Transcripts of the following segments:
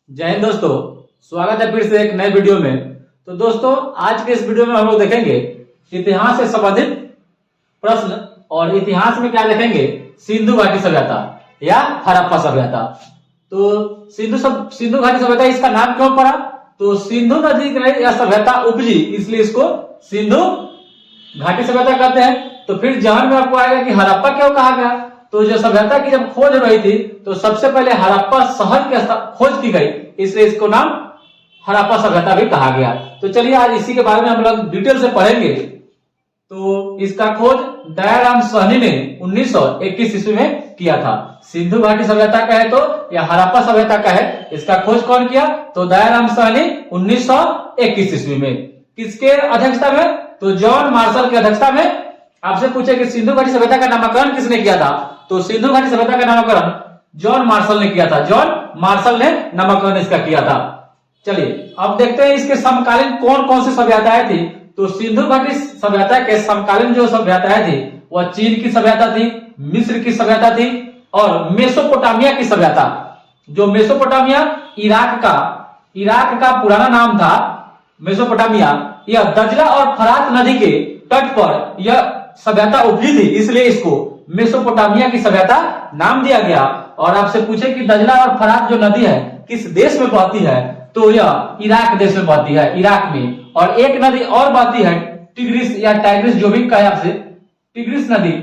जय हिंद दोस्तों, स्वागत है फिर से एक नए वीडियो में। तो दोस्तों, आज के इस वीडियो में हम लोग देखेंगे इतिहास से संबंधित प्रश्न। और इतिहास में क्या देखेंगे? सिंधु घाटी सभ्यता या हड़प्पा सभ्यता। तो सिंधु घाटी सभ्यता, इसका नाम क्यों पड़ा? तो सिंधु नदी में यह सभ्यता उपजी, इसलिए इसको सिंधु घाटी सभ्यता कहते हैं। तो फिर जहन में आपको आएगा कि हड़प्पा क्यों कहा गया? तो जो सभ्यता की जब खोज रही थी तो सबसे पहले हड़प्पा शहर की खोज की गई, इसलिए इसको नाम हड़प्पा सभ्यता भी कहा गया। तो चलिए आज इसी के बारे में हम लोग डिटेल से पढ़ेंगे। तो इसका खोज दयाराम साहनी ने 1921 ईस्वी में किया था। सिंधु घाटी सभ्यता का है तो या हड़प्पा सभ्यता का है, इसका खोज कौन किया? तो दयाराम साहनी 1921 ईस्वी में। किसके अध्यक्षता में? तो जॉन मार्शल की अध्यक्षता में। आपसे पूछे कि सिंधु घाटी सभ्यता का नामकरण किसने किया था? तो सिंधु घाटी सभ्यता का नामकरण जॉन मार्शल ने किया था। जॉन मार्शल ने नामकरण इसका किया था। चलिए अब देखते हैं इसके समकालीन कौन कौन सी सभ्यताएं थी। तो सिंधु घाटी सभ्यता के समकालीन जो सभ्यताएं थी वह चीन की सभ्यता थी, मिस्र की सभ्यता थी और मेसोपोटामिया की सभ्यता। जो मेसोपोटामिया इराक का पुराना नाम था मेसोपोटामिया। यह दजला और फरात नदी के तट पर यह सभ्यता उभरी थी, इसलिए इसको मेसोपोटामिया की सभ्यता नाम दिया गया। और आपसे पूछे कि दजला और फरात जो नदी है किस देश में बहती है? तो यह इराक देश में बहती है, इराक में। और एक नदी और बहती है टिग्रिस या टाइग्रिस, जो भी कहे आपसे, टिग्रिस नदी,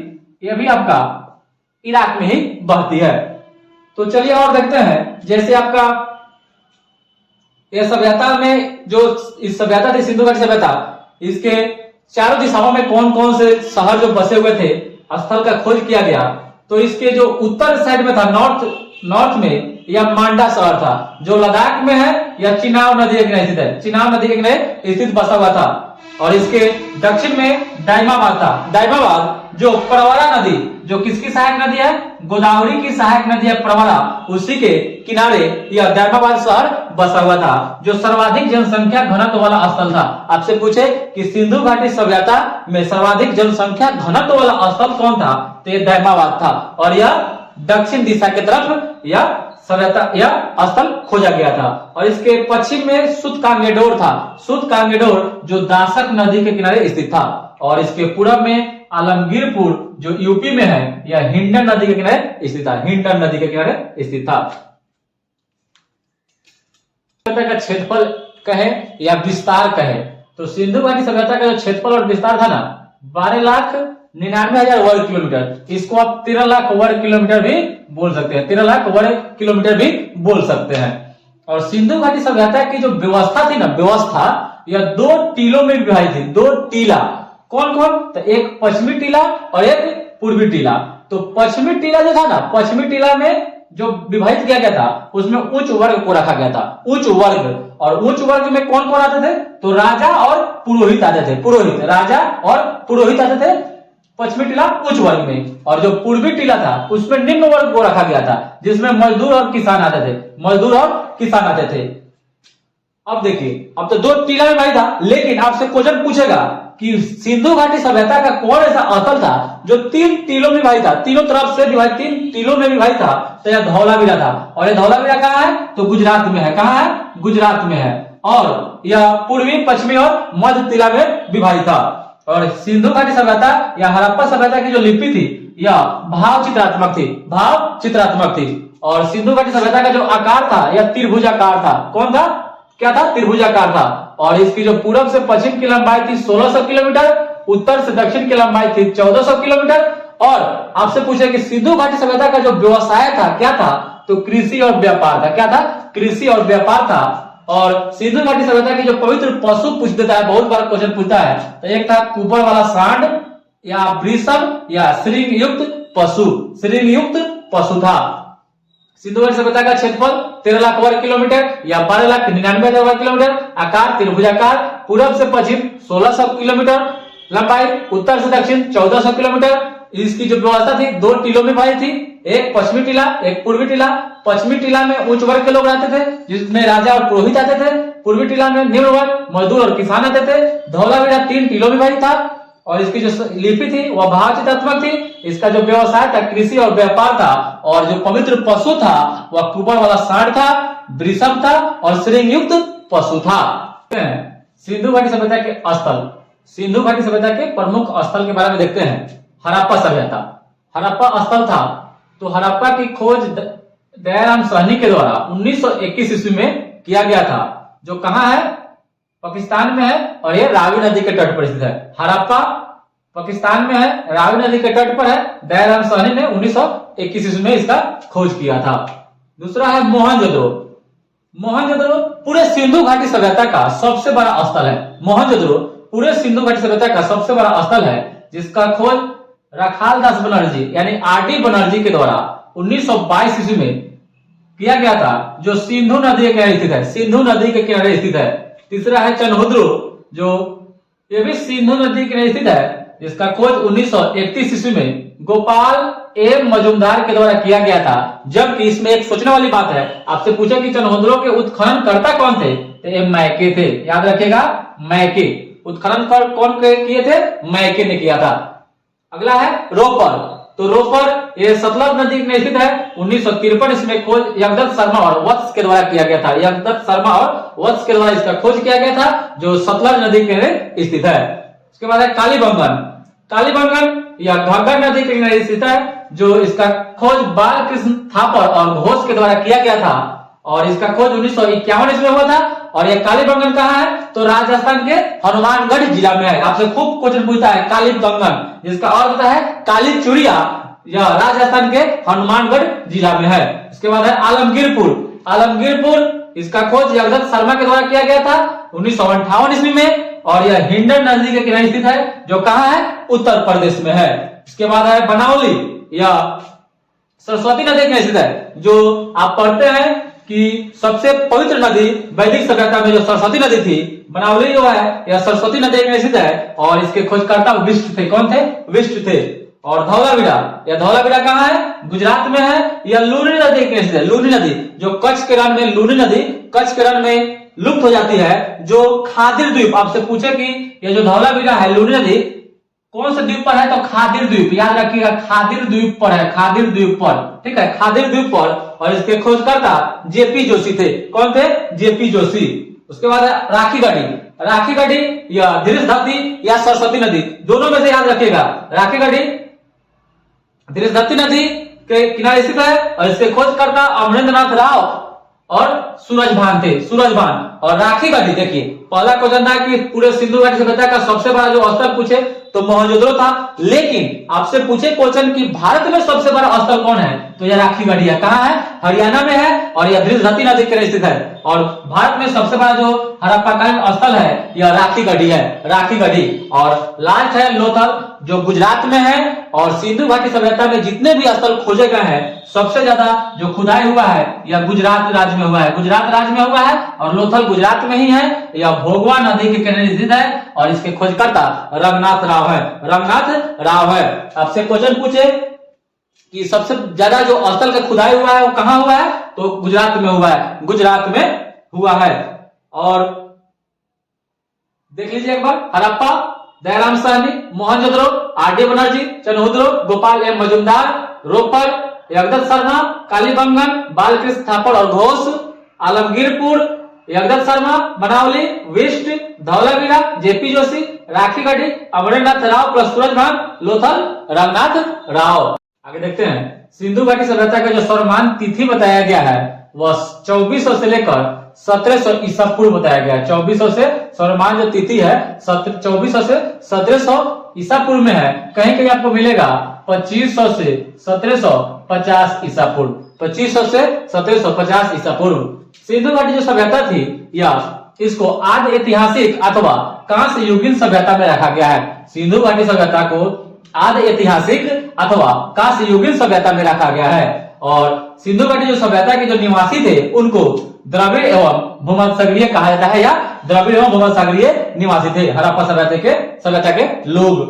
यह भी आपका इराक में ही बहती है। तो चलिए और देखते हैं, जैसे आपका यह सभ्यता में जो इस सभ्यता थी सिंधु घाटी सभ्यता, इसके चारों दिशाओं में कौन कौन से शहर जो बसे हुए थे, स्थल का खोज किया गया। तो इसके जो उत्तर साइड में था, नॉर्थ में, यह मांडा शहर था जो लद्दाख में है, या चिनाब नदी के किनारे स्थित है, चिनाब नदी के किनारे स्थित बसा हुआ था। और इसके दक्षिण में दाइमाबाद था, दाइमाबाद जो प्रवरा नदी, जो किसकी सहायक नदी है? गोदावरी की सहायक नदी है प्रवरा, उसी के किनारे यह दाइमाबाद शहर बसा हुआ था, जो सर्वाधिक जनसंख्या घनत्व वाला स्थल था। आपसे पूछे कि सिंधु घाटी सभ्यता में सर्वाधिक जनसंख्या घनत्व वाला स्थल कौन था? तो यह दाइमाबाद था। और यह दक्षिण दिशा की तरफ यह सभ्यता यह स्थल खोजा गया था। और इसके पश्चिम में सुतकांगेडोर था, सुतकांगेडोर जो दासक नदी के किनारे स्थित था। और इसके पूर्व में आलमगीरपुर जो यूपी में है, यह हिंडन नदी के किनारे स्थित था, हिंडन नदी के किनारे स्थित था। का क्षेत्रफल कहे या विस्तार कहे तो सिंधु घाटी सभ्यता का जो क्षेत्रफल और विस्तार था ना, 12,99,000 वर्ग किलोमीटर। इसको आप 13 लाख वर्ग किलोमीटर भी बोल सकते हैं, 13 लाख वर्ग किलोमीटर भी बोल सकते हैं। और सिंधु घाटी सभ्यता की जो व्यवस्था थी ना, व्यवस्था यह 2 टीलों में विभाजित थी। 2 टीला कौन कौन? तो एक पश्चिमी टीला और एक पूर्वी टीला। तो पश्चिमी टीला जो था ना, पश्चिमी टीला में जो विभाजित किया गया था उसमें उच्च वर्ग को रखा गया था, उच्च वर्ग। और उच्च वर्ग में कौन कौन आते थे? तो राजा और पुरोहित आते थे, पुरोहित, राजा और पुरोहित आते थे पश्चिमी टीला उच्च वर्ग में। और जो पूर्वी टीला था उसमें निम्न वर्ग को रखा गया था, जिसमें मजदूर और किसान आते थे, मजदूर और किसान आते थे। अब देखिए, अब तो 2 टीला में भाई था, लेकिन आपसे क्वेश्चन पूछेगा कि सिंधु घाटी सभ्यता का कौन ऐसा स्थल था जो 3 टीलों में विभाजित था, तीनों तरफ से विभाजित, 3 टीलों में विभाजित था? तो यह धौलावीरा था। और यह धौलावीरा कहाँ है? तो गुजरात में है। कहाँ है? गुजरात में है। और यह पूर्वी, पश्चिमी और मध्य टीला में विभाजित था। और सिंधु घाटी सभ्यता या हड़प्पा सभ्यता की जो लिपि थी यह भाव चित्रात्मक थी, भाव चित्रात्मक थी। और सिंधु घाटी सभ्यता का जो आकार था यह त्रिभुजाकार था। कौन था? क्या था? त्रिभुजाकार था। और इसकी जो पूर्व से पश्चिम की लंबाई थी 1600 किलोमीटर, उत्तर से दक्षिण की लंबाई थी 1400 किलोमीटर। और आपसे पूछे कि सिंधु घाटी सभ्यता का जो व्यवसाय था क्या था? तो कृषि और व्यापार था। क्या था? कृषि और व्यापार था। और सिंधु घाटी सभ्यता की जो पवित्र पशु पूछ देता है, बहुत बार क्वेश्चन पूछता है, तो एक था कुबर वाला सांड या वृषभ या श्रृंग युक्त पशु, श्रृंग युक्त पशु था। सिंधु घाटी सभ्यता का क्षेत्रफल 13 लाख वर्ग किलोमीटर या 12,99,000 वर्ग किलोमीटर, आकार त्रिभुजाकार, पूर्व से पश्चिम 1600 किलोमीटर, लंबाई उत्तर से दक्षिण 1400 किलोमीटर। इसकी जो व्यवस्था थी 2 टीलों में भाई थी, एक पश्चिमी टीला, एक पूर्वी टीला। पश्चिमी टीला में उच्च वर्ग के लोग रहते थे, जिसमें राजा और पुरोहित आते थे। पूर्वी टीला में निम्न वर्ग, मजदूर और किसान आते थे। धौलावीरा 3 टीलों में भाई था। और इसकी जो लिपि थी वह भाव चित्रात्मक थी। इसका जो व्यवसाय था कृषि और व्यापार था। और जो पवित्र पशु था वह कुबर वाला सांड था। वृषभ था और श्रृंग युक्त पशु था। सिंधु घाटी सभ्यता के स्थल, सिंधु घाटी सभ्यता के प्रमुख स्थल के बारे में देखते हैं। हड़प्पा सभ्यता, हड़प्पा स्थल था तो हड़प्पा की खोज दयाराम साहनी के द्वारा 1921 ईस्वी में किया गया था, जो कहाँ है, पाकिस्तान में है और ये रावी नदी के तट पर स्थित है। हड़प्पा पाकिस्तान में है, रावी नदी के तट पर है। दयाराम साहनी ने 1921 ईस्वी में इसका खोज किया था। दूसरा है मोहनजोदड़ो। मोहनजोदड़ो पूरे सिंधु घाटी सभ्यता का सबसे बड़ा स्थल है। मोहनजोदड़ो पूरे सिंधु घाटी सभ्यता का सबसे बड़ा स्थल है, जिसका खोज राखाल दास बनर्जी यानी आर.डी. बनर्जी के द्वारा 1922 ईस्वी में किया गया था, जो सिंधु नदी के किनारे स्थित है। सिंधु नदी के किनारे स्थित है। तीसरा है चनहुद्रो, जो ये भी सिंधु नदी के किनारे स्थित है, जिसका खोज 1931 ईस्वी में गोपाल एम मजूमदार के द्वारा किया गया था। जबकि इसमें एक सोचने वाली बात है, आपसे पूछा कि चनहुद्रो के उत्खनन करता कौन थे, तो ये मैके थे। याद रखिएगा, मैके। उत्खनन कर कौन किए थे, मैके ने किया था। अगला है रोपर। तो रोपर ये सतलज नदी में स्थित है। 1953 इसमें खोज यज्ञदत्त शर्मा और वत्स के द्वारा किया गया था। यज्ञदत्त शर्मा और वत्स के द्वारा इसका खोज किया गया था, जो सतलज नदी के किनारे स्थित है। उसके बाद है कालीबंगन। कालीबंगन या घग्गर नदी के किनारे स्थित है, जो इसका खोज बालकृष्ण थापर और घोष के द्वारा किया गया था और इसका खोज 1951 ईस्वी में हुआ था। और यह कालीबंगन कहाँ है, तो राजस्थान के हनुमानगढ़ जिला में है। आपसे खूब क्वेश्चन पूछता है कालीबंगन, जिसका अर्थ होता है काली चूड़िया, यह राजस्थान के हनुमानगढ़ जिला में है। उसके बाद है आलमगीरपुर। आलमगीरपुर इसका खोज यज्ञदत्त शर्मा के द्वारा किया गया था 1958 ईस्वी में और यह हिंडन नदी के किनारे स्थित है, जो कहाँ है, उत्तर प्रदेश में है। इसके बाद है बनावली, यह सरस्वती नदी के किनारे स्थित है। जो आप पढ़ते हैं कि सबसे पवित्र नदी वैदिक सभ्यता में जो सरस्वती नदी थी, बनावली जो है यह सरस्वती नदी में स्थित है और इसके खोजकर्ता विष्ट थे। कौन थे, विष्ट थे। और धौलावीरा, यह धौलावीरा कहाँ है, गुजरात में है। यह लूनी नदी के स्थित है। लूनी नदी जो कच्छ के रण में, लूनी नदी कच्छ के रण में लुप्त हो जाती है, जो खादिर द्वीप, आपसे पूछे कि यह जो धौलावीरा है, लूनी नदी कौन से द्वीप पर है, तो खादिर द्वीप। याद रखिएगा, खादिर द्वीप पर है, खादिर द्वीप पर, ठीक है, खादिर द्वीप पर। और इसके खोजकर्ता जेपी जोशी थे। कौन थे, जेपी जोशी। उसके बाद राखी गढ़ी। राखी गढ़ी या धीरजधती या सरस्वती नदी, दोनों में से याद रखिएगा। राखी गढ़ी धीरजधती नदी के किनारे स्थित है और इसके खोजकर्ता अमरेंद्रनाथ राव और सूरजभान थे, सूरजभान। और राखी गढ़ी, देखिए पहला क्वेश्चन था कि पूरे सिंधु घाटी सभ्यता का सबसे बड़ा जो स्थल पूछे तो मोहनजोदड़ो था, लेकिन आपसे पूछे क्वेश्चन कि भारत में सबसे बड़ा स्थल कौन है, तो यह राखी गढ़ी है। कहाँ है, हरियाणा में है और यह धीरजधती नदी के किनारे स्थित है। और भारत में सबसे बड़ा जो हड़प्पाकालीन स्थल है, यह राखी गढ़ी है, राखी गढ़ी। और लास्ट है लोथल, जो गुजरात में है। और सिंधु घाटी सभ्यता में जितने भी स्थल खोजे गए हैं, सबसे ज्यादा जो खुदाई हुआ है यह गुजरात राज्य में हुआ है, गुजरात राज्य में हुआ है। और लोथल गुजरात में ही है। यह भोगवा नदी के किनारे स्थित है और इसके खोजकर्ता रंगनाथ राव है, रंगनाथ राव है। आपसे क्वेश्चन पूछे कि सबसे ज्यादा जो स्थल का खुदाई हुआ है वो कहाँ हुआ है, तो गुजरात में हुआ है, गुजरात में हुआ है। और देख लीजिए एक बार, हड़प्पा, दयाराम साहनी, मोहनजोदड़ो, आर.डी. बनर्जी, चनहुद्रो, गोपाल एम मजूमदार, रोपर, यज्ञदत्त शर्मा, कालीबंगन, बालकृष्ण थापर और घोष, आलमगीरपुर, यज्ञदत्त शर्मा, बनावली, विष्ट, धौलावीरा, जेपी जोशी, राखी गढ़ी, अमरेंद्रनाथ राव प्लस सूरजभान, लोथल, रंगनाथ राव। आगे देखते हैं, सिंधु घाटी सभ्यता का जो सर्वमान तिथि बताया गया है वह 2400 से लेकर 1700 ईसा पूर्व बताया गया है। 2400 से सर्वमान जो तिथि है 2400 से 1700 ईसा पूर्व में है। कहीं कहीं आपको मिलेगा 2500 से 1750 ईसा पूर्व, 2500 से 1750 ईसा पूर्व। सिंधु घाटी जो सभ्यता थी यह इसको आदि ऐतिहासिक अथवा कांस्य युगीन सभ्यता में रखा गया है। सिंधु घाटी सभ्यता को आदि ऐतिहासिक अथवा कांस्य युगीन सभ्यता में रखा गया है। और सिंधु घाटी जो सभ्यता के जो निवासी थे उनको द्रविड़ एवं भूमध्यसागरीय कहा जाता है, या द्रविड़ एवं भूमध्यसागरीय निवासी थे हड़प्पा सभ्यता के लोग।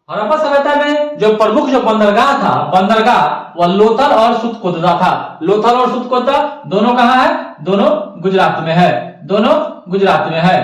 हड़प्पा सभ्यता में जो प्रमुख जो बंदरगाह था, बंदरगाह वह लोथल और सुतकोता था। लोथल और सुतकोता दोनों कहाँ है, दोनों गुजरात में है, दोनों गुजरात में है।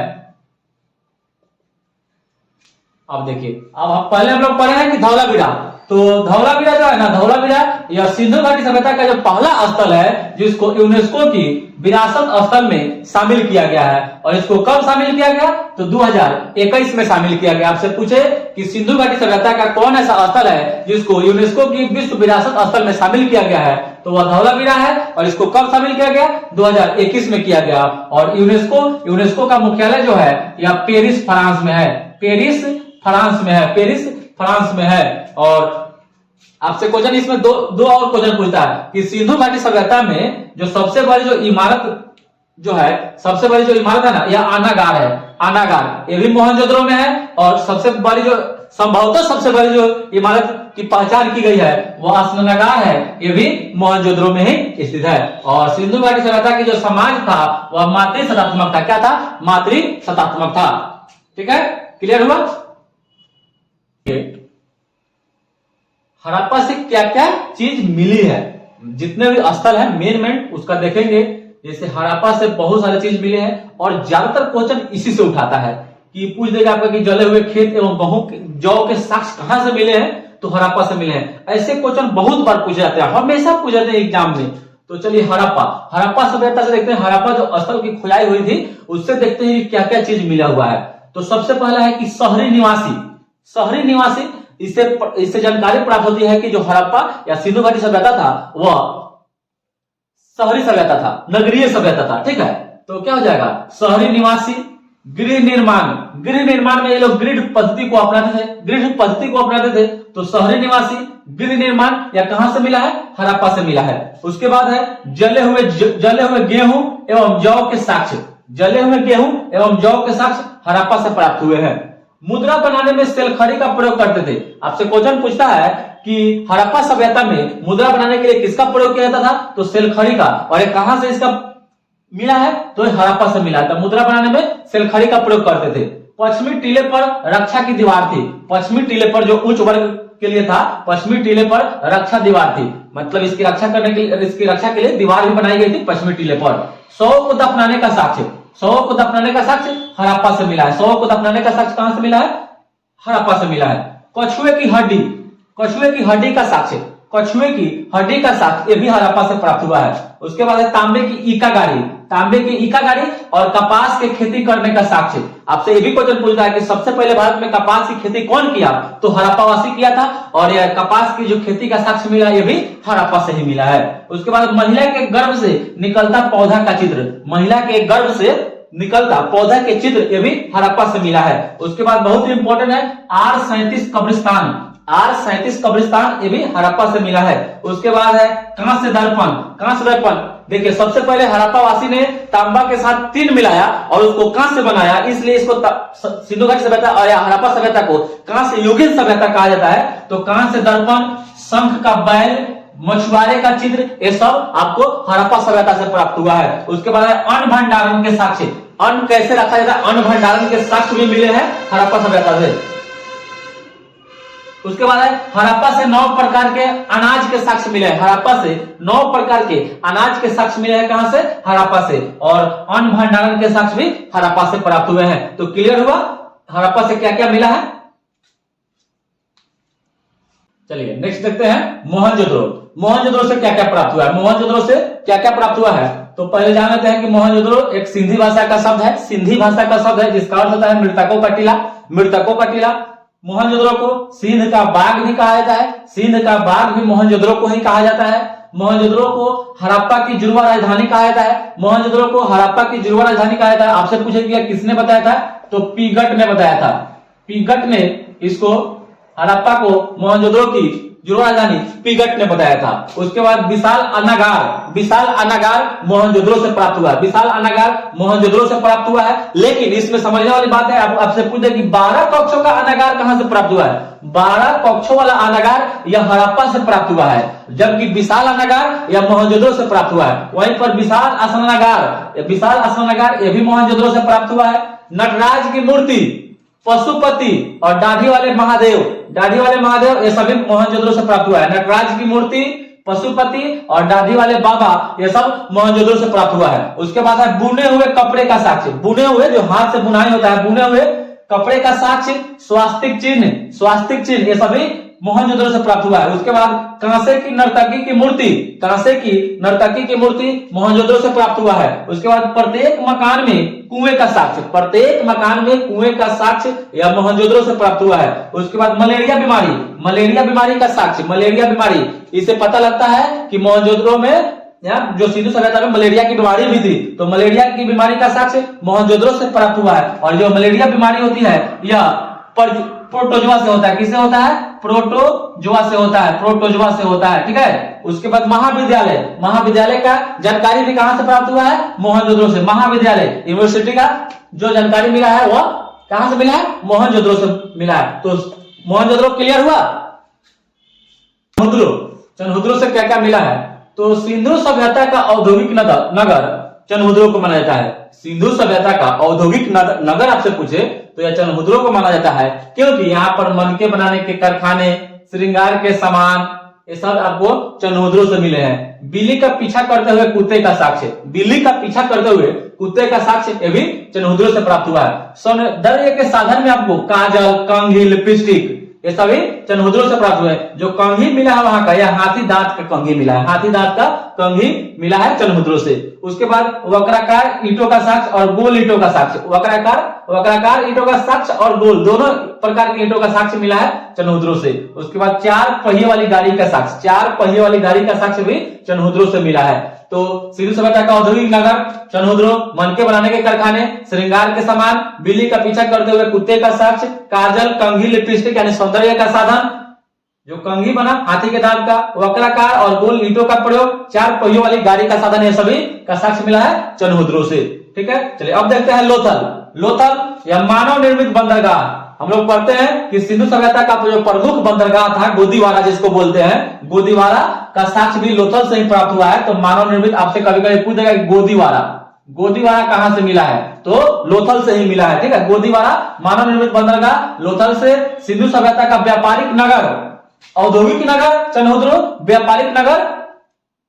अब देखिए, अब पहले हम लोग पढ़े हैं कि धौलावीरा, तो धौलावीरा जो है ना, धौलावीरा यह सिंधु घाटी सभ्यता का जो पहला स्थल है जिसको यूनेस्को की विरासत स्थल में शामिल किया गया है। और इसको कब शामिल किया गया? तो 2021 में शामिल किया गया। आपसे पूछे कि सिंधु घाटी सभ्यता का कौन ऐसा स्थल है जिसको यूनेस्को की विश्व विरासत स्थल में शामिल किया गया है, तो वह धौलावीरा है। और इसको कब शामिल किया गया? 2021 में किया गया। और यूनेस्को का मुख्यालय जो है यह पेरिस फ्रांस में है। पेरिस फ्रांस में है। और आपसे क्वेश्चन इसमें दो और क्वेश्चन पूछता है कि सिंधु घाटी सभ्यता में जो सबसे बड़ी जो इमारत है ना, यह अनागार है। अनागार ये भी मोहनजोदड़ो में है। और संभवतः सबसे बड़ी जो इमारत की पहचान की गई है वह अस्नागार है, ये भी मोहनजोदड़ो में ही स्थित है। और सिंधु घाटी सभ्यता की जो समाज था वह मातृसत्तात्मक था। क्या था? मातृसत्तात्मक था। ठीक है, क्लियर हुआ? हड़प्पा से क्या क्या चीज मिली है, जितने भी स्थल है मेन उसका देखेंगे। जैसे हड़प्पा से बहुत सारी चीज मिले हैं और ज्यादातर क्वेश्चन इसी से उठाता है कि पूछ देगा आपका कि जले हुए खेत एवं जौ के साक्ष्य कहां से मिले हैं, तो हड़प्पा से मिले हैं। ऐसे क्वेश्चन बहुत बार पूछे जाते हैं, हमेशा पूछे जाते हैं एग्जाम में। तो चलिए हड़प्पा सभ्यता से देखते हैं। हड़प्पा जो स्थल की खुदाई हुई थी उससे देखते हैं क्या क्या चीज मिला हुआ है। तो सबसे पहला है कि शहरी निवासी इससे जानकारी प्राप्त होती है कि जो हड़प्पा या सिंधु घाटी सभ्यता था वह शहरी सभ्यता था, नगरीय सभ्यता था। ठीक है, तो क्या हो जाएगा? शहरी निवासी। गृह निर्माण में ये लोग ग्रिड पद्धति को अपनाते थे। तो शहरी निवासी, गृह निर्माण या कहां से मिला है? हड़प्पा से मिला है। उसके बाद है जले हुए गेहूं एवं जौ के साक्ष्य। हड़प्पा से प्राप्त हुए हैं। मुद्रा बनाने में सेलखड़ी का प्रयोग करते थे। आपसे क्वेश्चन पूछता है कि हड़प्पा सभ्यता में मुद्रा बनाने के लिए किसका प्रयोग किया जाता था? तो सेलखड़ी का। और ये कहां से इसका मिला है? तो हड़प्पा से मिला था। मुद्रा बनाने में सेलखड़ी का प्रयोग करते थे। पश्चिमी टीले पर रक्षा की दीवार थी। पश्चिमी टीले पर जो उच्च वर्ग के लिए था, पश्चिमी टीले पर रक्षा दीवार थी। मतलब इसकी रक्षा के लिए दीवार भी बनाई गई थी पश्चिमी टीले पर। शवों को दफनाने का साक्ष्य हड़प्पा से मिला है। शवों को दफनाने का साक्ष्य कहां से मिला है? हड़प्पा से मिला है। कछुए की हड्डी का साक्ष्य ये भी हड़प्पा से प्राप्त हुआ है। उसके बाद है तांबे की ईका गाड़ी और कपास की खेती करने का साक्ष्य। आपसे ये भी क्वेश्चन पूछता है कि सबसे पहले भारत में कपास की खेती कौन किया? तो हड़प्पावासी किया था। और यह कपास की जो खेती का साक्ष्य मिला ये भी हड़प्पा से ही मिला है। उसके बाद महिला के गर्भ से निकलता पौधा का चित्र, ये भी हड़प्पा से मिला है। उसके बाद बहुत इंपॉर्टेंट है R37 कब्रिस्तान, ये भी हड़प्पा से मिला है। उसके बाद है कांस्य दर्पण। देखिए सबसे पहले हड़प्पावासी ने तांबा के साथ तीन मिलाया और उसको कांस्य बनाया, इसलिए इसको सिंधु घाटी सभ्यता और हड़प्पा सभ्यता को कांस्य युगीन सभ्यता कहा जाता है। तो कांस्य दर्पण, शंख का बैल, मछुआरे का चित्र, ये सब आपको हड़प्पा सभ्यता से प्राप्त हुआ है। उसके बाद अन्न भंडारण के साक्ष्य। अन्न कैसे रखा जाता है, अन्न भंडारण के साक्ष्य भी मिले हैं हड़प्पा सभ्यता से। उसके बाद है हड़प्पा से 9 प्रकार के अनाज के साक्ष्य मिले हैं। हड़प्पा से 9 प्रकार के अनाज के साक्ष्य मिले हैं। कहां से? हड़प्पा से। और अन्न भंडारण के साक्ष्य भी हड़प्पा से प्राप्त हुए हैं। तो क्लियर हुआ हड़प्पा से क्या क्या मिला है। चलिए नेक्स्ट देखते हैं मोहनजोदड़ो से क्या क्या प्राप्त हुआ है। मोहनजोदड़ो से क्या क्या प्राप्त हुआ है तो पहले जान लेते हैं कि मोहनजोदड़ो एक सिंधी भाषा का शब्द है। जिसका अर्थ होता है मृतकों का टीला। मोहनजोदड़ो को सिंध का बाग भी कहा जाता है। सिंध का बाग भी मोहनजोदड़ो को ही कहा जाता है। मोहनजोदड़ो को हड़प्पा की जुड़वा राजधानी कहा जाता है। आपसे पूछेगा किसने बताया था? तो पीगट ने बताया था। पीगट ने इसको हड़प्पा को मोहनजोदड़ो की जुड़वा राजधानी पीगट ने बताया था। उसके बाद विशाल अनागार मोहनजोदड़ो से प्राप्त हुआ है। लेकिन इसमें समझने वाली बात है, आपसे पूछे कि 12 कक्षों का अनागार कहां से प्राप्त हुआ है? 12 कक्षों वाला अनागार यह हड़प्पा से प्राप्त हुआ है, जबकि विशाल अनागार यह मोहनजोदड़ो से प्राप्त हुआ है। वहीं पर विशाल असनागार यह भी मोहनजोदड़ो से प्राप्त हुआ है। नटराज की मूर्ति, पशुपति और दाढ़ी वाले महादेव ये सभी मोहनजोदड़ो से प्राप्त हुआ है। नटराज की मूर्ति, पशुपति और दाढ़ी वाले बाबा ये सब मोहनजोदड़ो से प्राप्त हुआ है। उसके बाद है बुने हुए कपड़े का साक्ष्य। बुने हुए जो हाथ से बुनाई होता है, बुने हुए कपड़े का साक्ष्य, स्वास्तिक चिन्ह ये सभी मोहनजोदड़ो से प्राप्त हुआ है। उसके बाद कांसे की नर्तकी की मूर्ति, कांसे की नर्तकी की मूर्ति मोहनजोदड़ो से प्राप्त हुआ है। उसके बाद प्रत्येक मकान में कुएं का साक्ष्य, प्रत्येक मकान में कुएं का साक्ष्य या मोहनजोदड़ो से प्राप्त हुआ है। उसके बाद मलेरिया बीमारी, मलेरिया बीमारी का साक्ष्य, मलेरिया बीमारी, इसे पता लगता है कि मोहनजोदड़ो में जो सिंधु सभ्यता में मलेरिया की बीमारी भी थी, तो मलेरिया की बीमारी का साक्ष्य मोहनजोदड़ो से प्राप्त हुआ है। और जो मलेरिया बीमारी होती है यह प्रोटोजोआ से होता है। किससे होता है? प्रोटोजोआ से होता है, प्रोटोजोआ से होता है, ठीक है। उसके बाद महाविद्यालय, महाविद्यालय का जानकारी भी कहां से प्राप्त हुआ है? मोहनजोदड़ो से। महाविद्यालय यूनिवर्सिटी का जो जानकारी मिला है वह कहां से मिला है? मोहनजोदड़ो से मिला है। तो मोहनजोदड़ो क्लियर हुआ। चनहुद्रो से क्या क्या मिला है? तो सिंधु सभ्यता का औद्योगिक नगर चनहुद्रो को माना जाता है। सिंधु सभ्यता का औद्योगिक नगर आपसे पूछे तो यह चनहुद्रो को माना जाता है, क्योंकि यहाँ पर मनके बनाने के कारखाने, श्रृंगार के सामान, ये सब आपको चनहुद्रो से मिले हैं। बिल्ली का पीछा करते हुए कुत्ते का साक्ष्य, बिल्ली का पीछा करते हुए कुत्ते का साक्ष्य ये भी चनहुद्रो से प्राप्त हुआ है। सौंदर्य के साधन में आपको काजल, कंघी, लिपस्टिक, ये सभी चनहुद्रो से प्राप्त हुए। जो कंघी मिला है वहां का, यह हाथी दांत का कंघी मिला है, हाथी दांत का कंघी मिला है चनहुद्रो से। उसके बाद वक्राकार ईंटों का साक्ष्य और गोल ईंटों का साक्ष्य, वक्राकार ईंटों का साक्ष्य और गोल दोनों प्रकार के ईंटों का साक्ष्य मिला है चनहुद्रो से। उसके बाद 4 पहिए वाली गाड़ी का साक्ष्य, 4 पहिए वाली गाड़ी का साक्ष्य भी चनहुद्रो से मिला है। तो सिंधु सभ्यता का औद्योगिक नगर चनहुद्रो, मनके बनाने के कारखाने, श्रृंगार के सामान, बिल्ली का पीछा करते हुए कुत्ते का साक्ष्य, काजल, कंघी, लिपस्टिक यानी सौंदर्य का साधन, जो कंघी बना हाथी के दांत का, वक्राकार और गोल ईंटों का प्रयोग, 4 पहियों वाली गाड़ी का साधन, ये सभी का साक्ष्य मिला है चनहुद्रो से। ठीक है, चलिए अब देखते हैं लोथल। लोथल या मानव निर्मित बंदरगाह। हम लोग पढ़ते हैं कि सिंधु सभ्यता का जो प्रमुख बंदरगाह था गोदीवारा, जिसको बोलते हैं, गोदीवारा का साक्ष्य भी लोथल से ही प्राप्त हुआ है। तो मानव निर्मित आपसे कभी कभी पूछ देगा कि गोदीवारा कहां से मिला है? तो लोथल से ही मिला है। ठीक है, गोदीवारा मानव निर्मित बंदरगाह लोथल से। सिंधु सभ्यता का व्यापारिक नगर, औद्योगिक नगर चनहुद्रो, व्यापारिक नगर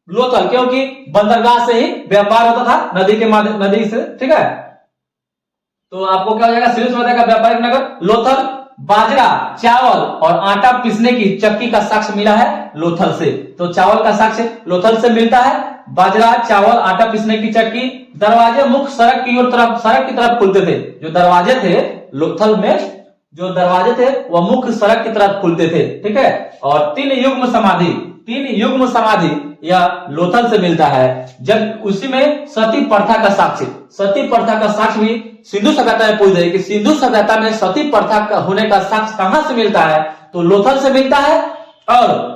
लोथल, क्योंकि बंदरगाह से ही व्यापार होता था नदी से। ठीक है, तो आपको क्या हो जाएगा? सिंधु सभ्यता का व्यापारिक नगर लोथल। बाजरा, चावल और आटा पीसने की चक्की का साक्ष्य मिला है लोथल से। तो चावल का साक्ष्य लोथल से मिलता है। बाजरा, चावल, आटा पीसने की चक्की। दरवाजे मुख्य सड़क की तरफ खुलते थे। जो दरवाजे थे लोथल में, जो दरवाजे थे वह मुख्य सड़क की तरफ खुलते थे। ठीक है, और 3 युग्म समाधि यह लोथल से मिलता है। जब उसी में सती प्रथा का साक्ष्य भी सिंधु सभ्यता में पूछ रहे कि सिंधु सभ्यता में सती प्रथा का होने का साक्ष्य कहां से मिलता है? तो लोथल से मिलता है। और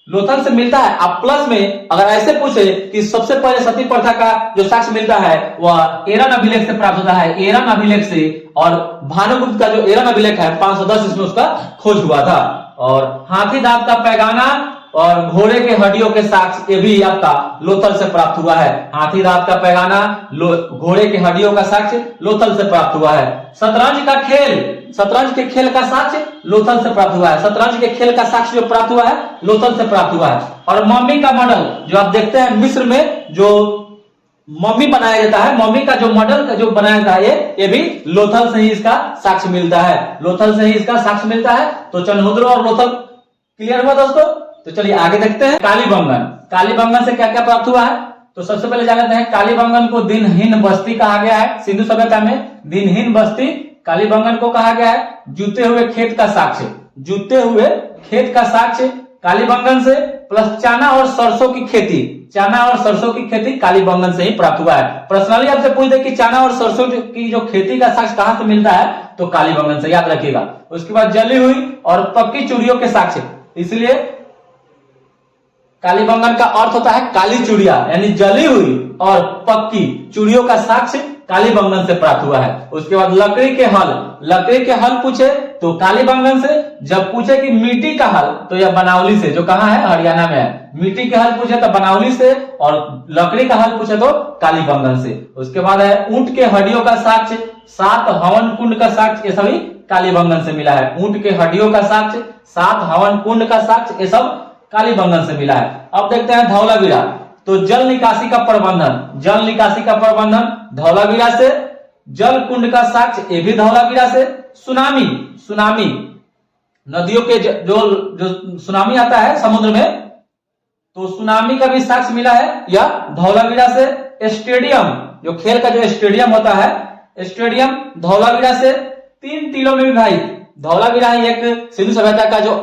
लोथल से मिलता है। अब प्लस में अगर ऐसे पूछे कि सबसे पहले सती प्रथा का जो साक्ष्य मिलता है वह एरन अभिलेख से प्राप्त होता है, एरन अभिलेख से। और भानुगुप्त का जो एरन अभिलेख है 510 इसमें उसका खोज हुआ था। और हाथी दांत का पैगाना और घोड़े के हड्डियों के साक्ष्य ये भी आपका लोथल से प्राप्त हुआ है। हाथी दांत का पैगाना, घोड़े के हड्डियों का साक्ष्य लोथल से प्राप्त हुआ है। शतरंज के खेल का साक्ष्य लोथल से प्राप्त हुआ है। शतरंज के खेल का साक्ष्य जो प्राप्त हुआ है लोथल से प्राप्त हुआ है। और मम्मी का मॉडल जो आप देखते हैं मिस्र में, जो मम्मी बनाया जाता है, मम्मी का जो मॉडल का जो बनाया जाता है ये भी लोथल से ही इसका साक्ष्य मिलता है। लोथल से ही इसका साक्ष्य मिलता है। तो चनहुद्रो और लोथल क्लियर हुआ दोस्तों। तो चलिए आगे देखते हैं कालीबंगन से क्या क्या प्राप्त हुआ है। तो सबसे पहले जानते हैं कालीबंगन को दिनहीन बस्ती कहा गया है। सिंधु सभ्यता में दिनहीन बस्ती कालीबंगन को कहा गया है। जूते हुए खेत का साक्ष्य कालीबंगन से। प्लस चना और सरसों की खेती कालीबंगन से ही प्राप्त हुआ है। पर्सनली आपसे पूछ दे कि चना और सरसों की जो खेती का साक्ष्य कहां से मिलता है, तो कालीबंगन से, याद रखिएगा। उसके बाद जली हुई और पक्की चूड़ियों के साक्ष्य, इसलिए कालीबंगन का अर्थ होता है काली चूड़िया, यानी जली हुई और पक्की चूड़ियों का साक्ष्य कालीबंगन से प्राप्त हुआ है। उसके बाद लकड़ी के हल पूछे तो कालीबंगन से। जब पूछे कि मिट्टी का हल तो यह बनावली से, जो कहां है, हरियाणा में है। मिट्टी के हल पूछे तो बनावली से, और लकड़ी का हल पूछे तो कालीबंगन से। उसके बाद है ऊंट के हड्डियों का साक्ष्य, 7 हवन कुंड का साक्ष्य, ये सभी कालीबंगन से मिला है। ऊंट के हड्डियों का साक्ष्य, 7 हवन कुंड का साक्ष्य, ये सब कालीबंगन से मिला है। अब देखते हैं धौलावीरा। तो जल निकासी का प्रबंधन धौलावीरा से। जल कुंड का साक्ष्य ये भी धौलावीरा से। सुनामी नदियों के जो जो सुनामी आता है समुद्र में, तो सुनामी का भी साक्ष्य मिला है यह धौलावीरा से। स्टेडियम, जो खेल का जो स्टेडियम होता है, स्टेडियम धौलावीरा से 3 टीलों में भी भाई, धौलावीरा ही एक सिंधु सभ्यता का जो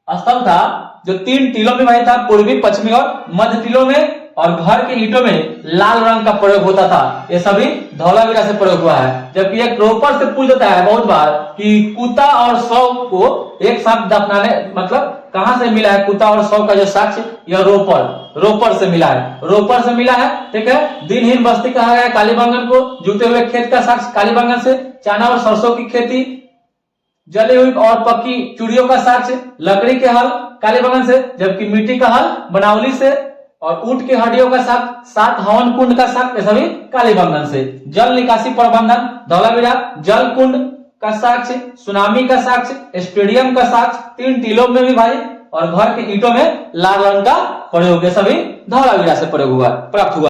स्थल था जो 3 टीलों में भाई था, पूर्वी, पश्चिमी और मध्य टीलों में। और घर के ईंटों में लाल रंग का प्रयोग होता था, ये सभी धौलावीरा से प्रयोग हुआ है। जबकि एक रोपर से पूछ देता है बहुत बार कि कुत्ता और शव को एक साथ दफनाने, मतलब कहां से मिला है कुत्ता और शव का जो साक्ष्य, यह रोपर से मिला है, रोपर से मिला है। ठीक है, दिनहीन बस्ती कहा गया कालीबंगन को, जूते हुए खेत का साक्ष्य कालीबंगन से, चना और सरसों की खेती, जली हुई और पक्की चूड़ियों का साक्ष्य लकड़ी के हल कालीबंगन से, जबकि मिट्टी का हल बनावली से, और ऊंट की हड्डियों का साक्ष्य 7 हवन कुंड का साक्ष्य सभी कालीबंगन से। जल निकासी प्रबंधन धौलावीरा, जल कुंड का साक्ष्य, सुनामी का साक्ष्य, स्टेडियम का साक्ष्य 3 टीलों में भी भाई, और घर के ईंटों में लाल रंग का प्रयोग सभी धौलावीरा से प्रयोग हुआ, प्राप्त हुआ।